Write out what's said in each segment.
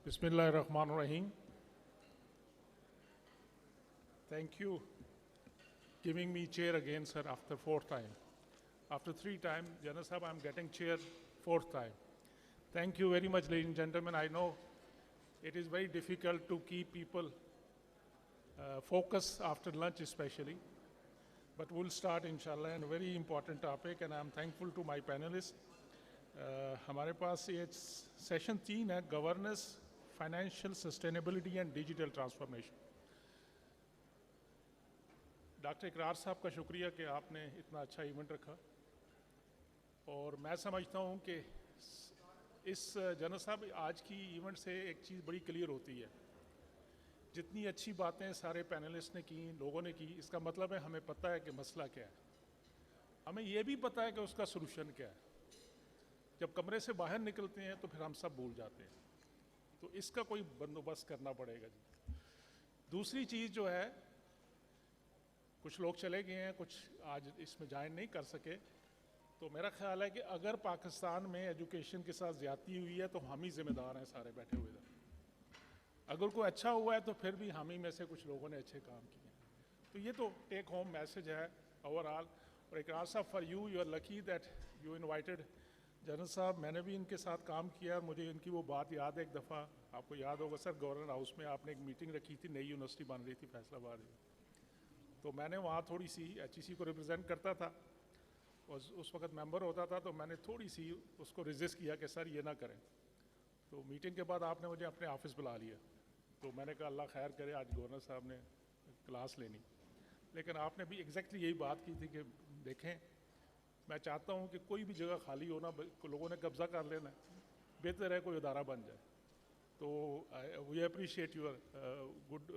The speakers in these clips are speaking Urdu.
Bismillah ar-Rahman ar-Rahim. Thank you giving me chair again, sir, after fourth time. After 3 times, General Sahab, I'm getting chair fourth time. Thank you very much, ladies and gentlemen. I know it is very difficult to keep people focused after lunch especially. But we'll start inshallah on a very important topic and I'm thankful to my panelists. ہمارے پاس یہ سیشن 3 ہے governance financial sustainability and digital transformation. Doctor اقرار صاحب کا شکریہ کہ آپ نے اتنا اچھا ایونٹ رکھا اور میں سمجھتا ہوں کہ اس جنرل صاحب آج کی ایونٹ سے ایک چیز بڑی کلیئر ہوتی ہے. جتنی اچھی باتیں سارے پینلسٹ نے کی لوگوں نے کی اس کا مطلب ہے ہمیں پتہ ہے کہ مسئلہ کیا ہے, ہمیں یہ بھی پتہ ہے کہ اس کا سلوشن کیا ہے. جب کمرے سے باہر نکلتے ہیں تو پھر ہم سب بھول جاتے ہیں, تو اس کا کوئی بندوبست کرنا پڑے گا جی. دوسری چیز جو ہے, کچھ لوگ چلے گئے ہیں, کچھ آج اس میں جوائن نہیں کر سکے, تو میرا خیال ہے کہ اگر پاکستان میں ایجوکیشن کے ساتھ زیادتی ہوئی ہے تو ہم ہی ذمہ دار ہیں سارے بیٹھے ہوئے ادھر. اگر کوئی اچھا ہوا ہے تو پھر بھی ہم ہی میں سے کچھ لوگوں نے اچھے کام کیے ہیں. تو یہ تو ٹیک ہوم میسج ہے اوور آل. اور اقرار صاحب for you are lucky that you invited general صاحب. میں نے بھی ان کے ساتھ کام کیا, مجھے ان کی وہ بات یاد ہے. ایک دفعہ آپ کو یاد ہوگا سر, گورنر ہاؤس میں آپ نے ایک میٹنگ رکھی تھی, نئی یونیورسٹی بن رہی تھی فیصل آباد میں, تو میں نے وہاں تھوڑی سی ایچ ای سی کو ریپرزینٹ کرتا تھا اور اس وقت ممبر ہوتا تھا, تو میں نے تھوڑی سی اس کو ریزسٹ کیا کہ سر یہ نہ کریں. تو میٹنگ کے بعد آپ نے مجھے اپنے آفس بلا لیا, تو میں نے کہا اللہ خیر کرے, آج گورنر صاحب نے کلاس لینی. لیکن آپ نے بھی ایگزیکٹلی یہی بات کی تھی کہ دیکھیں میں چاہتا ہوں کہ کوئی بھی جگہ خالی ہونا, لوگوں نے قبضہ کر لینا, بہتر ہے کوئی ادارہ بن جائے. تو we appreciate your good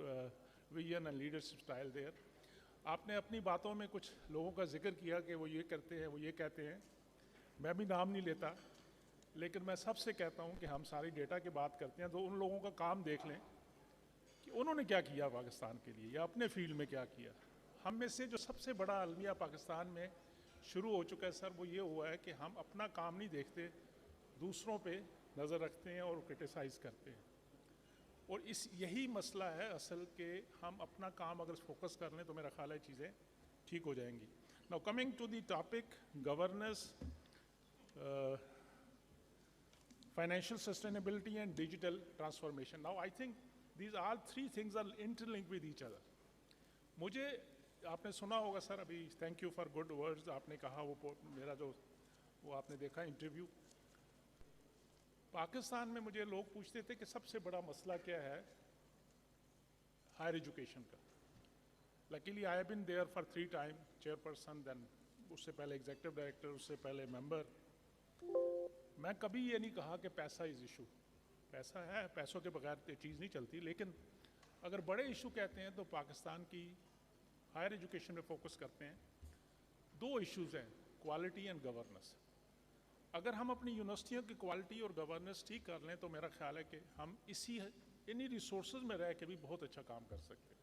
vision and leadership style there. آپ نے اپنی باتوں میں کچھ لوگوں کا ذکر کیا کہ وہ یہ کرتے ہیں, وہ یہ کہتے ہیں. میں بھی نام نہیں لیتا, لیکن میں سب سے کہتا ہوں کہ ہم ساری ڈیٹا کی بات کرتے ہیں تو ان لوگوں کا کام دیکھ لیں کہ انہوں نے کیا کیا پاکستان کے لیے یا اپنے فیلڈ میں کیا کیا. ہم میں سے جو سب سے بڑا المیہ پاکستان میں شروع ہو چکا ہے سر, وہ یہ ہوا ہے کہ ہم اپنا کام نہیں دیکھتے, دوسروں پہ نظر رکھتے ہیں اور کرٹیسائز کرتے ہیں. اور یہی مسئلہ ہے اصل کہ ہم اپنا کام اگر فوکس کر لیں تو میرا خیال ہے چیزیں ٹھیک ہو جائیں گی. Now coming to the topic governance financial sustainability and digital transformation. Now I think these all 3 things are interlinked with each other. مجھے آپ نے سنا ہوگا سر, ابھی thank you for good words آپ نے کہا, وہ میرا جو وہ آپ نے دیکھا انٹرویو. پاکستان میں مجھے لوگ پوچھتے تھے کہ سب سے بڑا مسئلہ کیا ہے ہائر ایجوکیشن کا. Luckily I have been there for 3 times chairperson, then اس سے پہلے ایگزیکٹو ڈائریکٹر, اس سے پہلے ممبر. میں کبھی یہ نہیں کہا کہ پیسہ از ایشو. پیسہ ہے, پیسوں کے بغیر چیز نہیں چلتی, لیکن اگر بڑے ایشو کہتے ہیں تو پاکستان کی ہائر ایجوکیشن میں فوکس کرتے ہیں. 2 ایشوز ہیں, کوالٹی اینڈ گورننس. اگر ہم اپنی یونیورسٹیوں کی کوالٹی اور گورننس ٹھیک کر لیں تو میرا خیال ہے کہ ہم انہی ریسورسز میں رہ کے بھی بہت اچھا کام کر سکتے ہیں.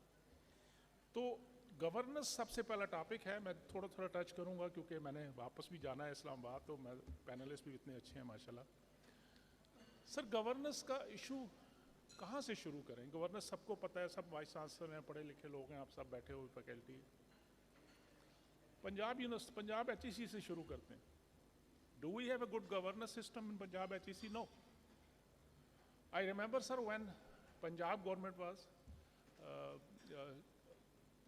تو گورننس سب سے پہلا ٹاپک ہے. میں تھوڑا ٹچ کروں گا کیونکہ میں نے واپس بھی جانا ہے اسلام آباد, تو میں پینلسٹ بھی اتنے اچھے ہیں ماشاءاللہ. سر گورننس کا ایشو کہاں سے شروع کریں؟ گورننس سب کو پتہ ہے, سب وائس چانسلر ہیں, پڑھے لکھے لوگ ہیں, آپ سب بیٹھے ہوئے faculty. Punjab university, Punjab H E C سے شروع کرتے ہیں. Do we have a good governance system in Punjab H E C? No. I remember sir when Punjab government was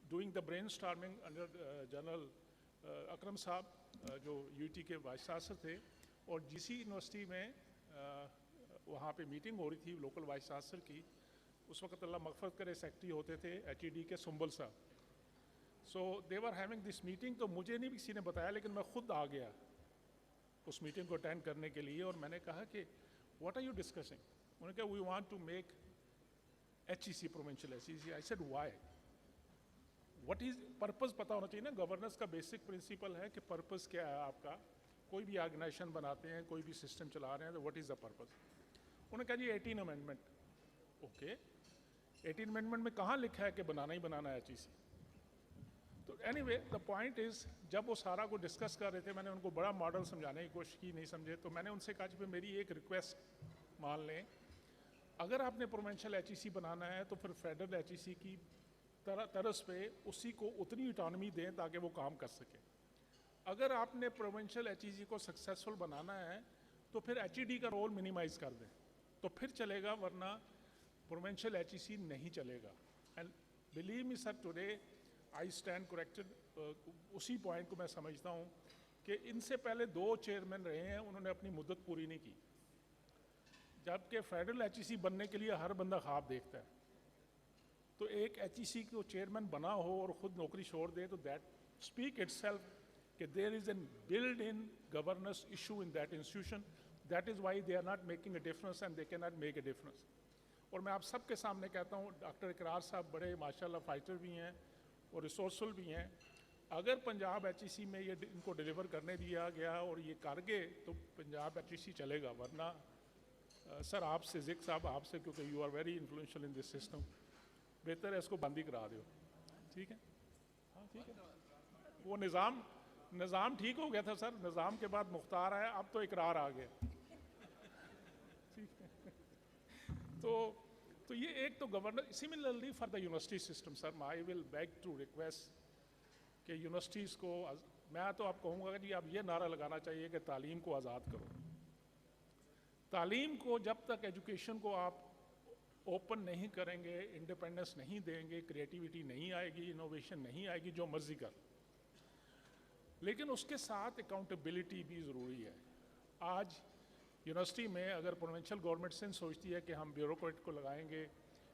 doing the brainstorming under general Akram sahib, جو یو ٹی کے وائس چانسلر تھے, اور جی سی یونیورسٹی میں وہاں پہ میٹنگ ہو رہی تھی لوکل وائس چانسلر کی. اس وقت اللہ مغفرت کرے سیکٹری ہوتے تھے ایچ ای ڈی کے سنبل صاحب. سو دے ور ہیونگ دس میٹنگ. تو مجھے نہیں کسی نے بتایا, لیکن میں خود آ گیا اس میٹنگ کو اٹینڈ کرنے کے لیے, اور میں نے کہا کہ واٹ آر یو ڈسکسنگ؟ انہوں نے کہا we want to make H E C provincial H E C. I said why? What is purpose پتہ ہونا چاہیے نا. گورننس کا بیسک پرنسپل ہے کہ پرپز کیا ہے آپ کا. کوئی بھی آرگنائزیشن بناتے ہیں, کوئی بھی سسٹم چلا رہے ہیں, تو وٹ از دا پرپز؟ انہوں نے کہا جی 18 امینڈمنٹ. اوکے, 18 امینڈمنٹ میں کہاں لکھا ہے کہ بنانا ہی بنانا ہے ایچ ای سی؟ تو اینی وے دا پوائنٹ از, جب وہ سارا کو ڈسکس کر رہے تھے, میں نے ان کو بڑا ماڈل سمجھانے کی کوشش کی, نہیں سمجھے. تو میں نے ان سے کہا کہ میری ایک ریکویسٹ مان لیں, اگر آپ نے پروونشل ایچ ای سی بنانا ہے تو پھر فیڈرل ایچ ای سی کی طرز پہ اسی کو اتنی اٹانومی دیں تاکہ وہ کام کر سکے. اگر آپ نے پروونشل ایچ ای سی کو سکسیزفل بنانا ہے تو پھر ایچ ای ڈی کا رول منیمائز کر دیں تو پھر چلے گا, ورنہ پروونشل ایچ ای سی نہیں چلے گا. And believe me sir, today I stand corrected. اسی پوائنٹ کو میں سمجھتا ہوں کہ ان سے پہلے 2 چیئرمین رہے ہیں, انہوں نے اپنی مدت پوری نہیں کی, جبکہ فیڈرل ایچ ای سی بننے کے لیے ہر بندہ خواب دیکھتا ہے. تو ایک ایچ ای سی کو چیئرمین بنا ہو اور خود نوکری چھوڑ دے تو دیٹ اسپیک اٹ سیلف کہ there is an built in governance issue in that institution. That is why they are not making a difference and they can not make a difference. اور میں آپ سب کے سامنے کہتا ہوں, ڈاکٹر اقرار صاحب بڑے ماشاء اللہ فائٹر بھی ہیں اور ریسورسفل بھی ہیں. اگر پنجاب ایچ ای سی میں یہ ان کو ڈیلیور کرنے دیا گیا اور یہ کر گئے تو پنجاب ایچ ای سی چلے گا. ورنہ سر آپ سے ذکر صاحب آپ سے, کیونکہ you are very influential in this system, بہتر ہے اس کو بند ہی کرا دو. ٹھیک ہے, ہاں ٹھیک ہے. وہ نظام ٹھیک ہو گیا تھا سر, نظام کے بعد مختار آیا, اب تو اقرار آ گیا. تو یہ ایک تو governor. Similarly for the university system sir, I will beg to request کہ یونیورسٹیز کو, میں تو آپ کہوں گا کہ جی اب یہ نعرہ لگانا چاہیے کہ تعلیم کو آزاد کرو. تعلیم کو جب تک ایجوکیشن کو آپ اوپن نہیں کریں گے, انڈیپینڈنس نہیں دیں گے, کریٹیوٹی نہیں آئے گی, انوویشن نہیں آئے گی, جو مرضی کر. لیکن اس کے ساتھ اکاؤنٹیبلٹی بھی ضروری ہے. آج یونیورسٹی میں اگر پروونشل گورنمنٹ سے سوچتی ہے کہ ہم بیوروکریٹ کو لگائیں گے,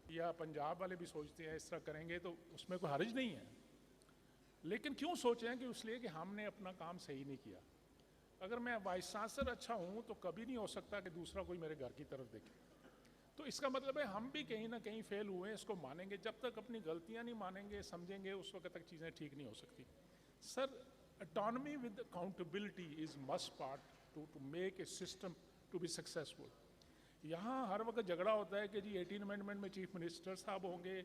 یا پنجاب والے بھی سوچتے ہیں اس طرح کریں گے, تو اس میں کوئی حرج نہیں ہے. لیکن کیوں سوچیں کہ اس لیے کہ ہم نے اپنا کام صحیح نہیں کیا. اگر میں وائس چانسلر اچھا ہوں تو کبھی نہیں ہو سکتا کہ دوسرا کوئی میرے گھر کی طرف دیکھے. تو اس کا مطلب ہے ہم بھی کہیں نہ کہیں فیل ہوئے ہیں, اس کو مانیں گے. جب تک اپنی غلطیاں نہیں مانیں گے, سمجھیں گے, اس وقت تک چیزیں ٹھیک نہیں ہو سکتی. Sir, autonomy with accountability is must part to make a system to be successful. یہاں ہر وقت جھگڑا ہوتا ہے کہ جی 18 امینڈمنٹ میں چیف منسٹر صاحب ہوں گے,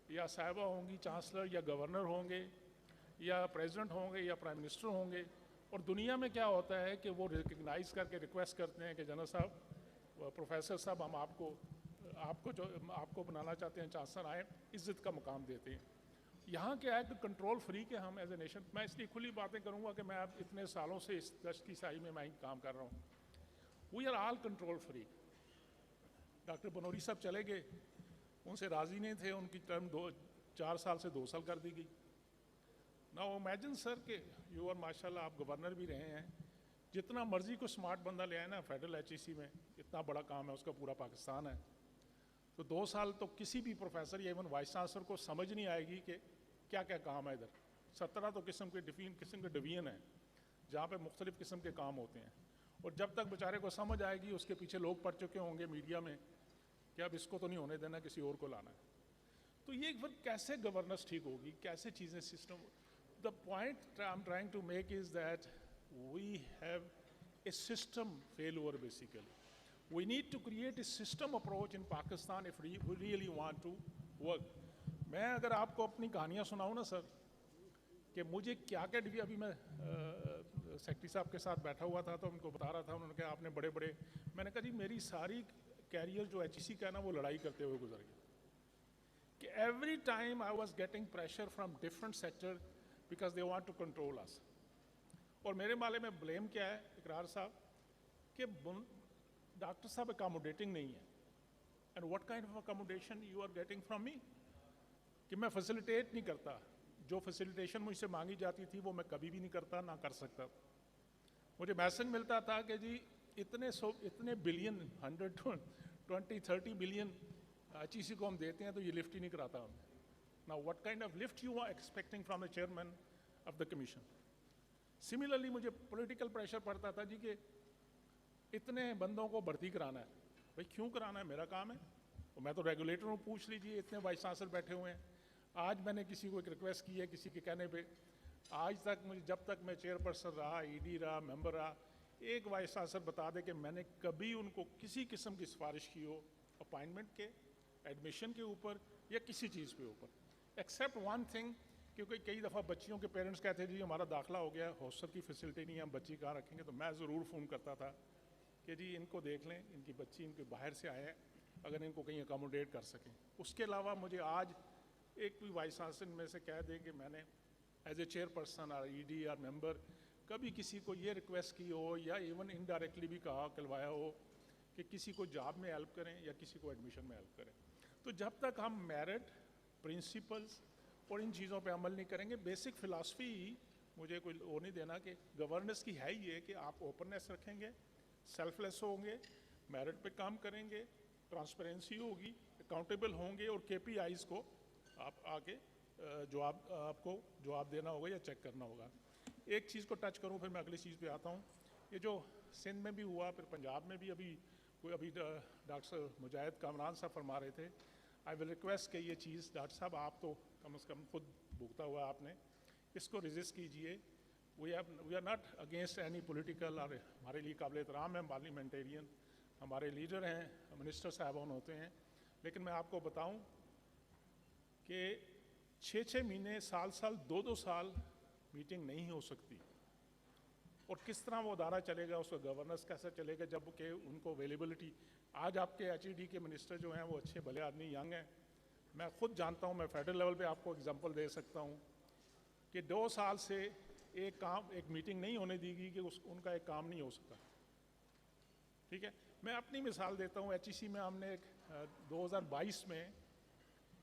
یا صاحبہ ہوں گی چانسلر, یا گورنر ہوں گے, یا پریزیڈنٹ ہوں گے, یا پرائم منسٹر ہوں گے. اور دنیا میں کیا ہوتا ہے کہ وہ ریکگنائز کر کے ریکویسٹ کرتے ہیں کہ جنرل صاحب, پروفیسر صاحب, ہم آپ کو بنانا چاہتے ہیں چانسلر, آئیں, عزت کا مقام دیتے ہیں. یہاں کیا ہے کہ کنٹرول فری کے ہم ایز اے نیشن. میں اس لیے کھلی باتیں کروں گا کہ میں اب اتنے سالوں سے اس دشت کی سائی میں کام کر رہا ہوں. We are all control free. Doctor Banuri صاحب چلے گئے, ان سے راضی نہیں تھے, ان کی ٹرم 4 سال سے 2 سال کر دی گئی. ناؤ امیجن سر کہ یو آر ماشاء اللہ آپ گورنر بھی رہے ہیں, جتنا مرضی کو اسمارٹ بندہ لے آئے نا فیڈرل ایچ ای سی میں, اتنا بڑا کام ہے اس کا, پورا پاکستان ہے. تو 2 سال تو کسی بھی پروفیسر یا ایون وائس چانسلر کو سمجھ نہیں آئے گی کہ کیا کیا کام ہے ادھر. 17 تو قسم کے ڈویژن ہیں جہاں پہ مختلف قسم کے کام ہوتے ہیں. اور جب تک بیچارے کو سمجھ آئے گی, اس کے پیچھے لوگ پڑ چکے ہوں گے میڈیا میں کہ اب اس کو تو نہیں ہونے دینا, کسی اور کو لانا ہے. تو یہ پھر کیسے گورننس ٹھیک ہوگی, کیسے چیزیں system. The point I'm trying to make is that we have a system failure basically. We need to create a system approach in Pakistan if we really want to work. میں اگر آپ کو اپنی کہانیاں سناؤں نا سر, کہ مجھے کیا ابھی میں سیکٹری صاحب کے ساتھ بیٹھا ہوا تھا تو ان کو بتا رہا تھا, انہوں نے کہا آپ نے بڑے, میں نے کہا جی میری ساری کیریئر جو ایچ ای سی کا ہے نا وہ لڑائی کرتے ہوئے گزر گیا. کہ every time I was getting pressure from different sector because they want to control us. اور میرے مالے میں بلیم کیا ہے اقرار صاحب, کہ ڈاکٹر صاحب اکاموڈیٹنگ نہیں ہے. and what kind of accommodation you are getting from me, کہ میں فیسیلیٹیٹ نہیں کرتا. جو فیسیلیٹیشن مجھ سے مانگی جاتی تھی وہ میں کبھی بھی نہیں کرتا, نہ کر سکتا. مجھے میسج ملتا تھا کہ جی اتنے بلین 120-30 بلین ایچ ای سی کو ہم دیتے ہیں تو یہ لفٹ ہی نہیں کراتا ہم. Now, what kind of lift you are expecting from the chairman of the commission? Similarly, مجھے political pressure پڑتا تھا جی کہ اتنے بندوں کو بھرتی کرانا ہے. بھائی کیوں کرانا ہے, میرا کام ہے. میں تو ریگولیٹر ہوں, پوچھ لیجیے, اتنے وائس چانسلر بیٹھے ہوئے ہیں. آج میں نے کسی کو ایک ریکویسٹ کی ہے کسی کے کہنے پہ, آج تک مجھے جب تک میں چیئر پرسن رہا, ای ڈی رہا, ممبر رہا, ایک وائس چانسلر بتا دے کہ میں نے کبھی ان کو کسی قسم کی سفارش کی ہو اپائنٹمنٹ کے, ایڈمیشن کے اوپر, یا کسی چیز کے اوپر. ایکسیپٹ ون تھنگ, کیونکہ کئی دفعہ بچیوں کے پیرنٹس کہتے ہیں جی ہمارا داخلہ ہو گیا, ہاسٹل کی فیسلٹی نہیں ہے, ہم بچی کہاں رکھیں گے. تو میں ضرور فون کرتا تھا کہ جی ان کو دیکھ لیں, ان کی بچی ان کے باہر سے آئے ہیں, اگر ان کو کہیں اکاموڈیٹ کر سکیں. اس کے علاوہ مجھے آج ایک بھی وائس چانسلر میں سے کہہ دے کہ میں نے ایز اے چیئر پرسن اور ای ڈی اور ممبر کبھی کسی کو یہ ریکویسٹ کی ہو یا ایون انڈائریکٹلی بھی کہا کلوایا ہو کہ کسی کو جاب میں ہیلپ کریں یا کسی کو ایڈمیشن میں ہیلپ کریں. تو جب تک ہم میرٹ پرنسپلز اور ان چیزوں پہ عمل نہیں کریں گے, بیسک فلاسفی مجھے کوئی وہ نہیں دینا کہ گورننس کی ہے یہ کہ آپ اوپننیس رکھیں گے, سیلف لیس ہوں گے, میرٹ پہ کام کریں گے, ٹرانسپیرنسی ہوگی, اکاؤنٹیبل ہوں گے, اور کے پی آئیز کو آپ آگے آپ کو جواب دینا ہوگا یا چیک کرنا ہوگا. ایک چیز کو ٹچ کروں پھر میں اگلی چیز پہ آتا ہوں. یہ جو سندھ میں بھی ہوا, پھر پنجاب میں بھی ابھی ڈاکٹر مجاہد کامران صاحب فرما رہے تھے, آئی ول ریکویسٹ کہ یہ چیز ڈاکٹر صاحب آپ تو کم از کم خود بھگتا ہوا آپ نے, اس کو ریزسٹ کیجئے. We are not against any political, اور ہمارے لیے قابل احترام ہیں پارلیمنٹیرین, ہمارے لیڈر ہیں, منسٹر صاحبان ہوتے ہیں, لیکن میں آپ کو بتاؤں کہ 6 مہینے, سال 2 سال میٹنگ نہیں ہو سکتی, اور کس طرح وہ ادارہ چلے گا, اس کا گورننس کیسا چلے گا جب کہ ان کو اویلیبلٹی. آج آپ کے ایچ ای ڈی کے منسٹر جو ہیں وہ اچھے بھلے آدمی, ینگ ہیں, میں خود جانتا ہوں, میں فیڈرل لیول پہ آپ کو اگزامپل دے سکتا ہوں کہ 2 سال سے ایک میٹنگ نہیں ہونے دی گئی کہ ان کا ایک کام نہیں ہو سکتا. ٹھیک ہے, میں اپنی مثال دیتا ہوں. ایچ ای سی میں ہم نے 2022 میں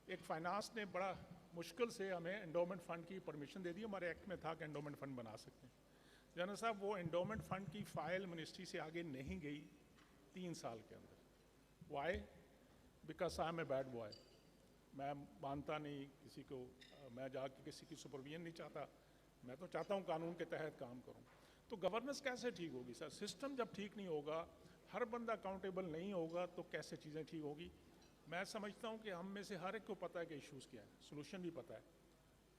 ایک فائنانس نے بڑا مشکل سے ہمیں انڈومنٹ فنڈ کی پرمیشن دے دی. ہمارے ایکٹ میں تھا کہ انڈومنٹ فنڈ بنا سکتے ہیں. جنرل صاحب وہ انڈومنٹ فنڈ کی فائل منسٹری سے آگے نہیں گئی 3 سال کے اندر. Why? Because I am a bad boy. میں مانتا نہیں کسی کو, میں جا کے کسی کی سپرویژن نہیں چاہتا, میں تو چاہتا ہوں قانون کے تحت کام کروں. تو گورننس کیسے ٹھیک ہوگی سر؟ سسٹم جب ٹھیک نہیں ہوگا, ہر بندہ اکاؤنٹیبل نہیں ہوگا, تو کیسے چیزیں ٹھیک ہوگی؟ میں سمجھتا ہوں کہ ہم میں سے ہر ایک کو پتہ ہے کہ ایشوز کیا ہیں, سولوشن بھی پتہ ہے,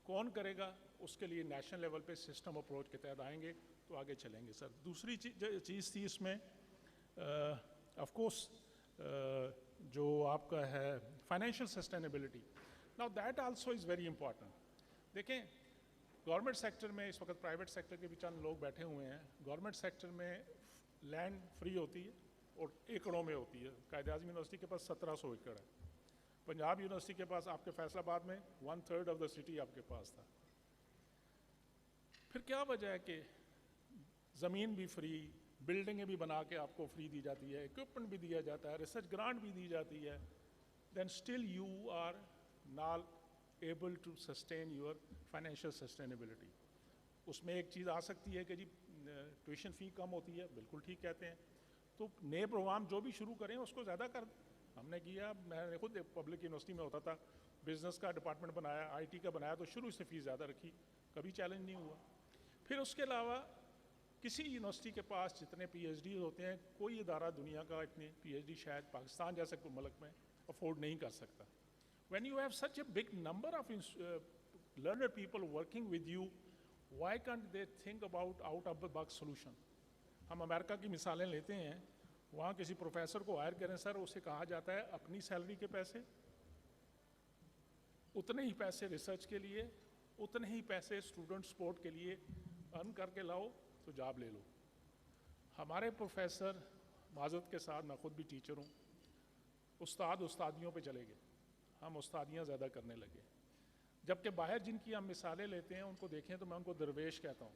کون کرے گا اس کے لیے نیشنل لیول پہ سسٹم اپروچ کے تحت آئیں گے تو آگے چلیں گے سر. دوسری چیز تھی اس میں آف کورس جو آپ کا ہے financial sustainability. Now that also is very important. دیکھیں گورنمنٹ سیکٹر میں اس وقت پرائیویٹ سیکٹر کے بھی چند لوگ بیٹھے ہوئے ہیں. گورنمنٹ سیکٹر میں لینڈ فری ہوتی ہے اور ایکڑوں میں ہوتی ہے. قائد اعظم یونیورسٹی کے پاس 1700 ایکڑ ہے. پنجاب یونیورسٹی کے پاس آپ کے فیصل آباد میں 1/3 آف دا سٹی آپ کے پاس تھا. پھر کیا وجہ ہے کہ زمین بھی فری, بلڈنگیں بھی بنا کے آپ کو فری دی جاتی ہے, اکوپمنٹ بھی دیا جاتا ہے, ریسرچ گرانٹ بھی دی جاتی ہے, then still you are not able to sustain your financial sustainability. اس میں ایک چیز آ سکتی ہے کہ جی ٹیوشن فی کم ہوتی ہے, بالکل ٹھیک کہتے ہیں, تو نئے پروگرام جو بھی شروع کریں اس کو زیادہ کر دیں. ہم نے کیا, میں نے خود پبلک یونیورسٹی میں ہوتا تھا, بزنس کا ڈپارٹمنٹ بنایا, آئی ٹی کا بنایا, تو شروع سے فیس زیادہ رکھی, کبھی چیلنج نہیں ہوا. پھر اس کے علاوہ کسی یونیورسٹی کے پاس جتنے پی ایچ ڈی ہوتے ہیں, کوئی ادارہ دنیا کا اتنے پی ایچ ڈی شاید پاکستان جیسے کوئی ملک میں افورڈ نہیں کر سکتا. When you have such a big number of learned people working with you, why can't they think about out of the box solution? ہم امریکہ کی مثالیں لیتے ہیں, وہاں کسی پروفیسر کو ہائر کریں سر, اسے کہا جاتا ہے اپنی سیلری کے پیسے, اتنے ہی پیسے ریسرچ کے لیے, اتنے ہی پیسے اسٹوڈنٹ سپورٹ کے لیے ارن کر کے لاؤ تو جاب لے لو. ہمارے پروفیسر, معذرت کے ساتھ میں خود بھی ٹیچر ہوں, استادیوں پہ چلے گئے, ہم استادیاں زیادہ کرنے لگے. جبکہ باہر جن کی ہم مثالیں لیتے ہیں ان کو دیکھیں تو میں ان کو درویش کہتا ہوں.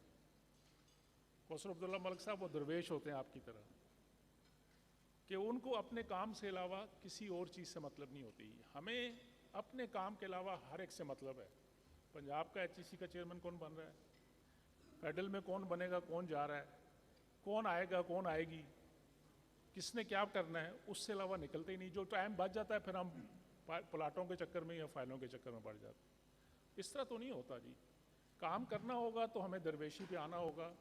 کوثر عبداللہ ملک صاحب وہ درویش ہوتے ہیں آپ کی طرح, کہ ان کو اپنے کام سے علاوہ کسی اور چیز سے مطلب نہیں ہوتی. ہمیں اپنے کام کے علاوہ ہر ایک سے مطلب ہے. پنجاب کا ایچ ای سی کا چیئرمین کون بن رہا ہے, فیڈرل میں کون بنے گا, کون جا رہا ہے, کون آئے گا, کون آئے گی, کس نے کیا کرنا ہے, اس سے علاوہ نکلتے ہی نہیں. جو ٹائم بچ جاتا ہے پھر ہم پلاٹوں کے چکر میں یا فائلوں کے چکر میں پڑ جاتے ہیں. اس طرح تو نہیں ہوتا جی. کام کرنا ہوگا تو ہمیں درویشی پہ آنا ہوگا,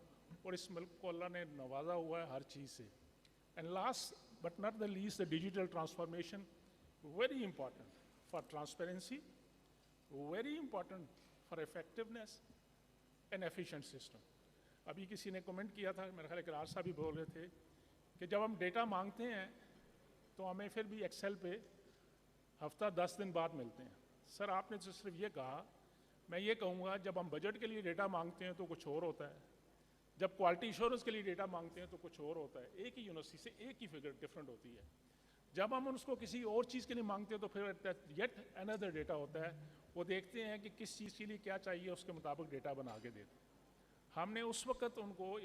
اور اس ملک کو اللہ نے نوازا ہوا ہے ہر چیز سے. And last but not the least, the digital transformation, very important for transparency, very important for effectiveness and efficient system. ابھی کسی نے کمنٹ کیا تھا, میرا خیال ہے اقرار صاحب بھی بول رہے تھے, کہ جب ہم ڈیٹا مانگتے ہیں تو ہمیں پھر بھی ایکسل پہ ہفتہ 10 دن بعد ملتے ہیں. سر آپ نے تو صرف یہ کہا, میں یہ کہوں گا جب ہم بجٹ کے لیے ڈیٹا مانگتے ہیں تو کچھ اور ہوتا ہے, جب کوالٹی ایشورنس کے لیے ڈیٹا مانگتے ہیں تو کچھ اور ہوتا ہے. ایک ہی یونیورسٹی سے ایک ہی فگر ڈفرینٹ ہوتی ہے. جب ہم اس کو کسی اور چیز کے لیے مانگتے ہیں تو پھر یٹ another ڈیٹا ہوتا ہے، وہ دیکھتے ہیں کہ کس چیز کے لیے کیا چاہیے، اس کے مطابق ڈیٹا بنا کے دیتے ہیں۔ ہم نے اس وقت ان کو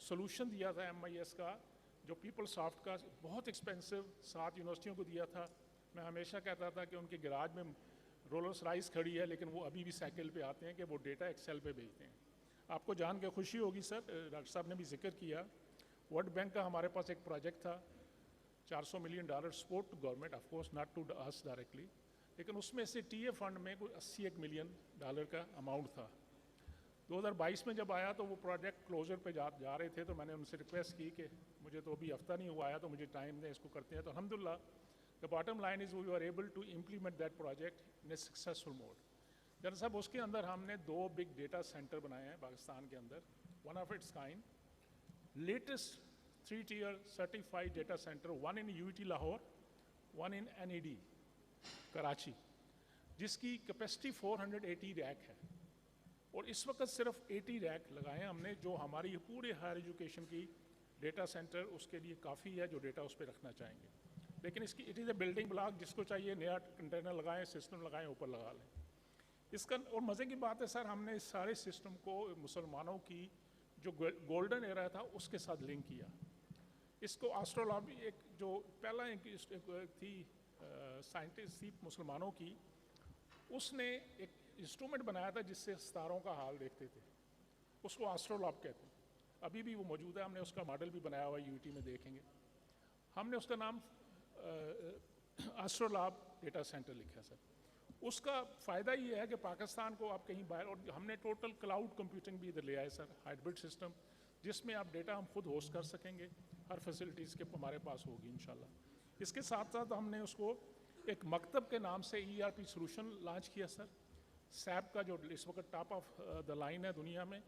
سولوشن دیا تھا MIS کا، جو پیپل سافٹ کا بہت ایکسپینسو 7 یونیورسٹیوں کو دیا تھا۔ میں ہمیشہ کہتا تھا کہ ان کے گراج میں رولرس رائس کھڑی ہے، لیکن وہ ابھی بھی سائیکل پہ آتے ہیں کہ وہ ڈیٹا ایکسل پہ بھیجتے ہیں۔ آپ کو جان کے خوشی ہوگی سر، ڈاکٹر صاحب نے بھی ذکر کیا، ورلڈ بینک کا ہمارے پاس ایک پروجیکٹ تھا $400 million support to government, of course not to us directly, لیکن اس میں سے ٹی اے فنڈ میں کوئی $81 ملین کا اماؤنٹ تھا۔ 2022 میں جب آیا تو وہ پروجیکٹ کلوزر پہ جا رہے تھے، تو میں نے ان سے ریکویسٹ کی کہ مجھے تو ابھی ہفتہ نہیں ہوا آیا، تو مجھے ٹائم دیں، اس کو کرتے ہیں۔ تو الحمدللہ the bottom line is we were able to implement that project in a successful mode۔ General صاحب اس کے اندر ہم نے 2 بگ ڈیٹا سینٹر بنائے ہیں پاکستان کے اندر، one of its kind, latest 3-tier certified data center، one in UET Lahore, one in NED Karachi, جس کی کیپیسٹی 480 ریک ہے، اور اس وقت صرف 80 ریک لگائے ہیں ہم نے، جو ہماری پورے ہائر ایجوکیشن کی ڈیٹا سینٹر اس کے لیے کافی ہے، جو ڈیٹا اس پہ رکھنا چاہیں گے۔ لیکن اس کی it is a building block, جس کو چاہیے نیا کنٹینر لگائیں، سسٹم لگائیں، اوپر لگا لیں۔ اس کا اور مزے کی بات ہے سر، ہم نے اس سارے سسٹم کو مسلمانوں کی جو گولڈن ایرا تھا اس کے ساتھ لنک کیا۔ اس کو آسٹرولابی، ایک جو پہلا تھی سائنٹسٹ تھی مسلمانوں کی، اس نے ایک انسٹرومنٹ بنایا تھا جس سے ستاروں کا حال دیکھتے تھے، اس کو آسٹرولاب کہتے ہیں، ابھی بھی وہ موجود ہے، ہم نے اس کا ماڈل بھی بنایا ہوا ہے، UET میں دیکھیں گے۔ ہم نے اس کا نام آسٹرولاب ڈیٹا سینٹر لکھا ہے سر۔ اس کا فائدہ یہ ہے کہ پاکستان کو آپ کہیں باہر، اور ہم نے ٹوٹل کلاؤڈ کمپیوٹنگ بھی ادھر لے آئے سر، ہائبرڈ سسٹم، جس میں آپ ڈیٹا ہم خود ہوسٹ کر سکیں گے، ہر فیسلٹیز کے ہمارے پاس ہوگی انشاءاللہ۔ اس کے ساتھ ساتھ ہم نے اس کو ایک مکتب کے نام سے ERP سولوشن لانچ کیا سر، SAP کا جو اس وقت ٹاپ آف دا لائن ہے دنیا میں،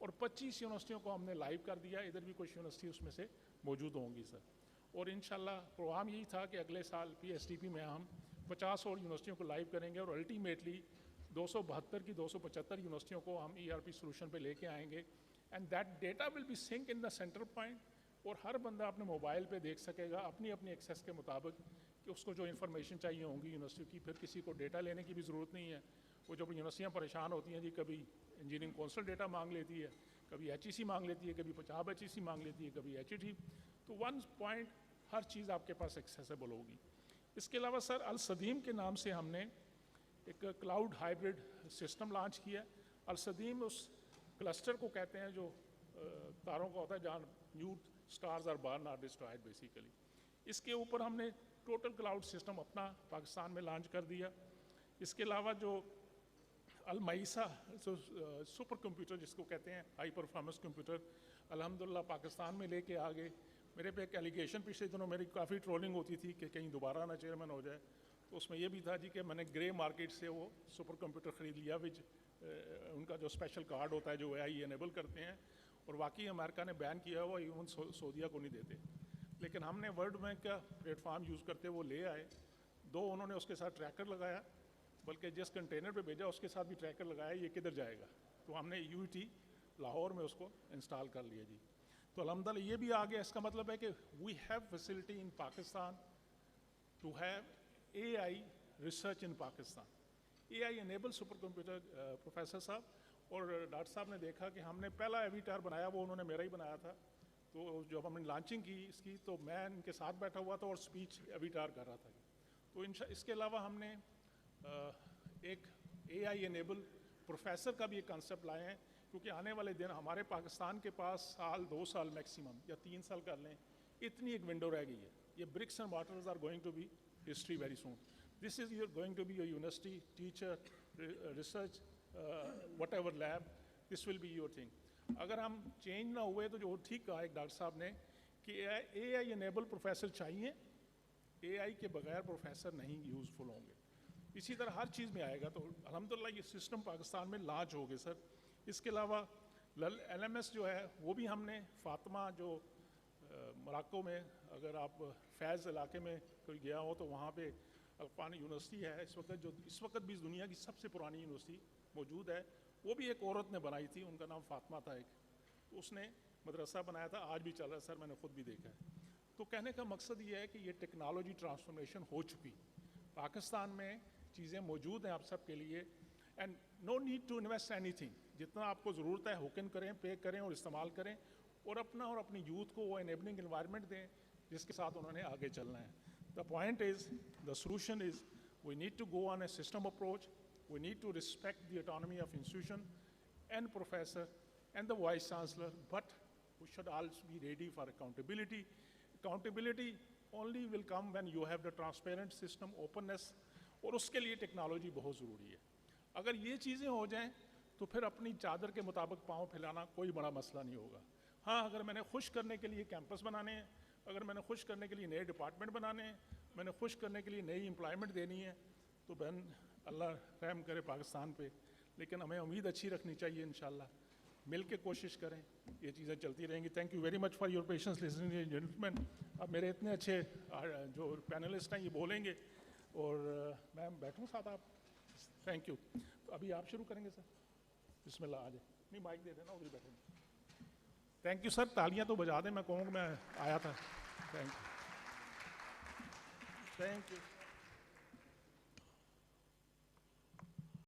اور 25 یونیورسٹیوں کو ہم نے لائیو کر دیا، ادھر بھی کچھ یونیورسٹی اس میں سے موجود ہوں گی سر۔ اور انشاءاللہ پروگرام یہی تھا کہ اگلے سال PSDP میں ہم 50 اور یونیورسٹیوں کو لائیو کریں گے، اور الٹیمیٹلی 272 کی 275 یونیورسٹیوں کو ہم ERP سولوشن پہ لے کے آئیں گے، and that data will be sync in the center point, اور ہر بندہ اپنے موبائل پہ دیکھ سکے گا اپنی ایکسیس کے مطابق کہ اس کو جو انفارمیشن چاہیے ہوں گی یونیورسٹی کی۔ پھر کسی کو ڈیٹا لینے کی بھی ضرورت نہیں ہے۔ وہ جب یونیورسٹیاں پریشان ہوتی ہیں جی، کبھی انجینئرنگ کونسل ڈیٹا مانگ لیتی ہے، کبھی HEC مانگ لیتی ہے، کبھی پنجاب HEC مانگ لیتی ہے، کبھی HET، تو 1 پوائنٹ ہر چیز آپ کے پاس ایکسیسیبل ہوگی۔ اس کے علاوہ سر الصدیم کے نام سے ہم نے ایک کلاؤڈ ہائبرڈ سسٹم لانچ کیا۔ الصدیم اس کلسٹر کو کہتے ہیں جو تاروں کا ہوتا ہے جہاں new stars are born or destroyed basically. اس کے اوپر ہم نے ٹوٹل کلاؤڈ سسٹم اپنا پاکستان میں لانچ کر دیا۔ اس کے علاوہ جو المعیسہ سپر کمپیوٹر جس کو کہتے ہیں، ہائی پرفارمنس کمپیوٹر، الحمدللہ پاکستان میں لے کے آگے۔ میرے پہ ایک ایلیگیشن پچھلے دنوں میری کافی ٹرولنگ ہوتی تھی کہ کہیں دوبارہ نہ چیئرمین ہو جائے، تو اس میں یہ بھی تھا جی کہ میں نے گرے مارکیٹ سے وہ سپر کمپیوٹر خرید لیا، وچ ان کا جو اسپیشل کارڈ ہوتا ہے جو AI انیبل کرتے ہیں، اور واقعی امریکہ نے بین کیا ہوا، ایون سعودیہ کو نہیں دیتے، لیکن ہم نے ورلڈ بینک کا پلیٹ فارم یوز کرتے وہ لے آئے۔ 2 انہوں نے اس کے ساتھ ٹریکر لگایا، بلکہ جس کنٹینر پہ بھیجا اس کے ساتھ بھی ٹریکر لگایا یہ کدھر جائے گا، تو ہم نے UET لاہور میں اس کو انسٹال کر لیا جی۔ تو الحمدللہ یہ بھی آ گیا۔ اس کا مطلب ہے کہ we have facility in Pakistan to have AI research in Pakistan, AI enable super computer. Professor صاحب اور ڈاکٹر صاحب نے دیکھا کہ ہم نے پہلا ایویٹار بنایا، وہ انہوں نے میرا ہی بنایا تھا، تو جب ہم نے لانچنگ کی اس کی تو میں ان کے ساتھ بیٹھا ہوا تھا اور اسپیچ ایویٹار کر رہا تھا۔ تو اس کے علاوہ ہم نے ایک AI انیبل پروفیسر کا بھی ایک کانسیپٹ لائے ہیں، کیونکہ آنے والے دن ہمارے پاکستان کے پاس سال 2 سال میکسیمم یا 3 سال کر لیں، اتنی ایک ونڈو رہ گئی ہے۔ یہ bricks and waters are going to be history very soon. This is going to be your university teacher research whatever lab, this will be your thing. اگر ہم چینج نہ ہوئے تو جو ٹھیک کہا ایک ڈاکٹر صاحب نے کہ AI انیبل پروفیسر چاہیے، AI کے بغیر پروفیسر نہیں یوزفل ہوں گے۔ اسی طرح ہر چیز میں آئے گا، تو الحمدللہ یہ سسٹم پاکستان میں لانچ ہو گئے سر۔ اس کے علاوہ LMS جو ہے وہ بھی ہم نے فاطمہ جو مراکو میں، اگر آپ فیض علاقے میں کوئی گیا ہو تو وہاں پہ القانی یونیورسٹی ہے جو اس وقت بھی دنیا کی سب سے پرانی یونیورسٹی موجود ہے، وہ بھی ایک عورت نے بنائی تھی، ان کا نام فاطمہ تھا ایک، تو اس نے مدرسہ بنایا تھا، آج بھی چل رہا ہے سر، میں نے خود بھی دیکھا ہے۔ تو کہنے کا مقصد یہ ہے کہ یہ ٹیکنالوجی ٹرانسفارمیشن ہو چکی پاکستان میں، چیزیں موجود ہیں آپ سب کے لیے، and no need to invest anything, جتنا آپ کو ضرورت ہے ہوکن کریں، پے کریں اور استعمال کریں، اور اپنا اور اپنی یوتھ کو وہ انیبلنگ انوائرمنٹ دیں جس کے ساتھ انہوں نے آگے چلنا ہے. The point is, the solution is, we need to go on a system approach, we need to respect the autonomy of institution and professor and the vice chancellor, but we should also be ready for accountability. Accountability only will come when you have the transparent system, openness, اور اس کے لیے ٹیکنالوجی بہت ضروری ہے. اگر یہ چیزیں ہو جائیں تو پھر اپنی چادر کے مطابق پاؤں پھیلانا کوئی بڑا مسئلہ نہیں ہوگا. ہاں، اگر میں نے خوش کرنے کے لیے کیمپس بنانے ہیں، اگر میں نے خوش کرنے کے لیے نئے ڈپارٹمنٹ بنانے ہیں، میں نے خوش کرنے کے لیے نئی امپلائمنٹ دینی ہے، تو بہن اللہ رحم کرے پاکستان پہ، لیکن ہمیں امید اچھی رکھنی چاہیے. انشاءاللہ مل کے کوشش کریں، یہ چیزیں چلتی رہیں گی. Thank you very much for your patience listening gentlemen. اب میرے اتنے اچھے جو پینلسٹ ہیں یہ بولیں گے اور میں بیٹھوں ساتھ آپ. Thank you. ابھی آپ شروع کریں گے سر؟ بسم اللہ. آ جائیں. نہیں، مائک دے دینا، ادھر بیٹھیں. Thank you sir. تالیاں تو بجا دیں، میں کہوں کہ میں آیا تھا. Thank you.